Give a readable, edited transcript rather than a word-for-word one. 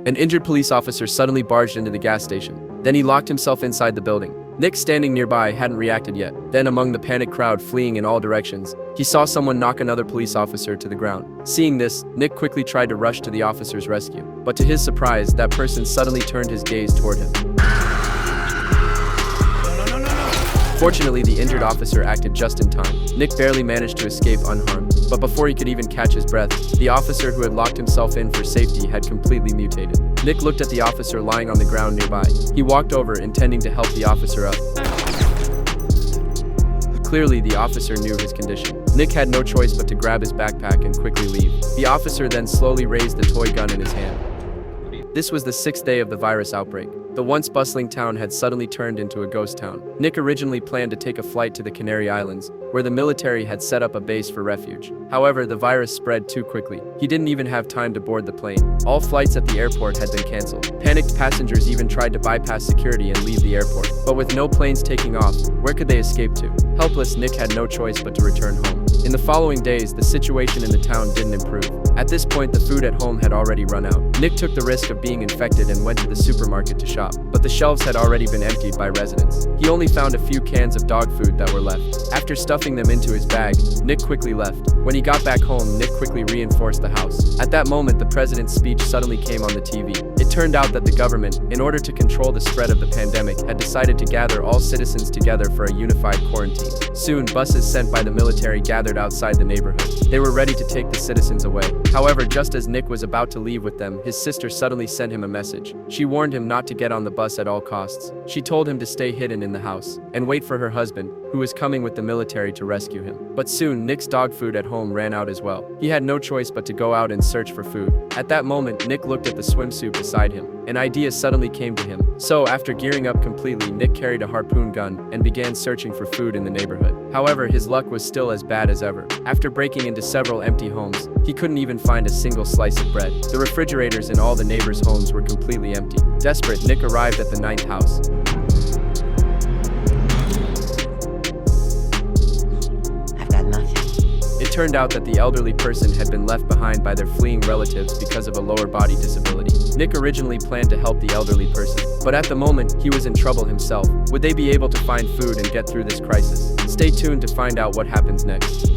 An injured police officer suddenly barged into the gas station. Then he locked himself inside the building. Nick, standing nearby, hadn't reacted yet. Then, among the panicked crowd fleeing in all directions, he saw someone knock another police officer to the ground. Seeing this, Nick quickly tried to rush to the officer's rescue. But to his surprise, that person suddenly turned his gaze toward him. Fortunately, the injured officer acted just in time. Nick barely managed to escape unharmed. But before he could even catch his breath, the officer who had locked himself in for safety had completely mutated. Nick looked at the officer lying on the ground nearby. He walked over, intending to help the officer up. Clearly, the officer knew his condition. Nick had no choice but to grab his backpack and quickly leave. The officer then slowly raised the toy gun in his hand. This was the 6th day of the virus outbreak. The once bustling town had suddenly turned into a ghost town. Nick originally planned to take a flight to the Canary Islands, where the military had set up a base for refuge. However, the virus spread too quickly. He didn't even have time to board the plane. All flights at the airport had been canceled. Panicked passengers even tried to bypass security and leave the airport. But with no planes taking off, where could they escape to? Helpless, Nick had no choice but to return home. In the following days, the situation in the town didn't improve. At this point, the food at home had already run out. Nick took the risk of being infected and went to the supermarket to shop, but the shelves had already been emptied by residents. He only found a few cans of dog food that were left. After stuffing them into his bag, Nick quickly left. When he got back home, Nick quickly reinforced the house. At that moment, the president's speech suddenly came on the TV. It turned out that the government, in order to control the spread of the pandemic, had decided to gather all citizens together for a unified quarantine. Soon, buses sent by the military gathered outside the neighborhood. They were ready to take the citizens away. However, just as Nick was about to leave with them, his sister suddenly sent him a message. She warned him not to get on the bus at all costs. She told him to stay hidden in the house and wait for her husband, who was coming with the military to rescue him. But soon, Nick's dog food at home ran out as well. He had no choice but to go out and search for food. At that moment, Nick looked at the swimsuit beside him. An idea suddenly came to him. So, after gearing up completely, Nick carried a harpoon gun and began searching for food in the neighborhood. However, his luck was still as bad as ever. After breaking into several empty homes, he couldn't even find a single slice of bread. The refrigerators in all the neighbors' homes were completely empty. Desperate, Nick arrived at the 9th house. I've got nothing. It turned out that the elderly person had been left behind by their fleeing relatives because of a lower body disability. Nick originally planned to help the elderly person, but at the moment, he was in trouble himself. Would they be able to find food and get through this crisis? Stay tuned to find out what happens next.